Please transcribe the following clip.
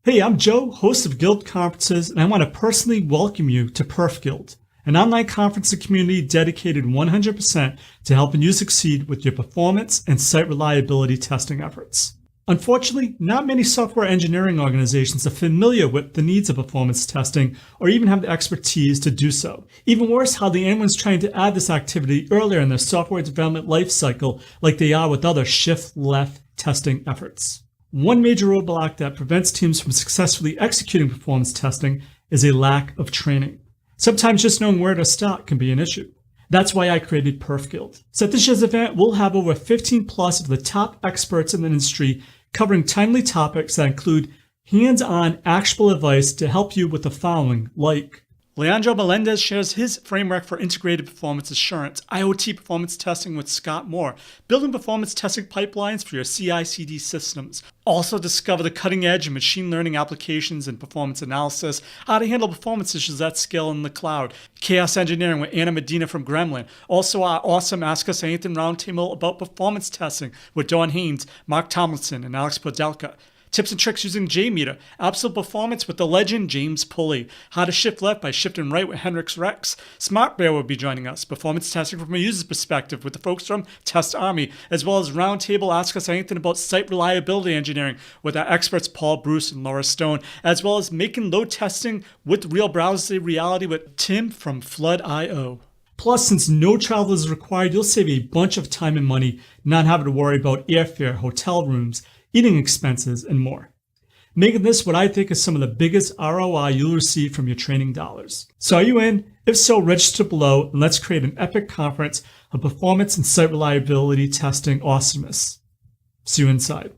Hey, I'm Joe, host of Guild Conferences, and I want to personally welcome you to PerfGuild, an online conference and community dedicated 100% to helping you succeed with your performance and site reliability testing efforts. Unfortunately, not many software engineering organizations are familiar with the needs of performance testing or even have the expertise to do so. Even worse, hardly anyone's trying to add this activity earlier in their software development lifecycle like they are with other shift-left testing efforts. One major roadblock that prevents teams from successfully executing performance testing is a lack of training. Sometimes just knowing where to start can be an issue. That's why I created PerfGuild. So at this year's event, we'll have over 15 plus of the top experts in the industry covering timely topics that include hands-on actionable advice to help you with the following, like Leandro Melendez shares his framework for integrated performance assurance, IoT performance testing with Scott Moore, building performance testing pipelines for your CI/CD systems. Also discover the cutting edge of machine learning applications and performance analysis, how to handle performance issues at scale in the cloud, chaos engineering with Ana Medina from Gremlin. Also our awesome Ask Us Anything roundtable about performance testing with Dawn Haynes, Mark Thomlinson, and Alex Podelko. Tips and tricks using JMeter, absolute performance with the legend James Pully, how to shift left by shifting right with Henrik Rexed. SmarBear will be joining us, performance testing from a user's perspective with the folks from Test Army, as well as roundtable Ask Us Anything about site reliability engineering with our experts Paul Bruce and Laura Stone, as well as making load testing with real browser reality with Tim from Flood.io. Plus, since no travel is required, you'll save a bunch of time and money not having to worry about airfare, hotel rooms, eating expenses, and more, making this what I think is some of the biggest ROI you'll receive from your training dollars. So are you in? If so, register below and let's create an epic conference of performance and site reliability testing awesomeness. See you inside.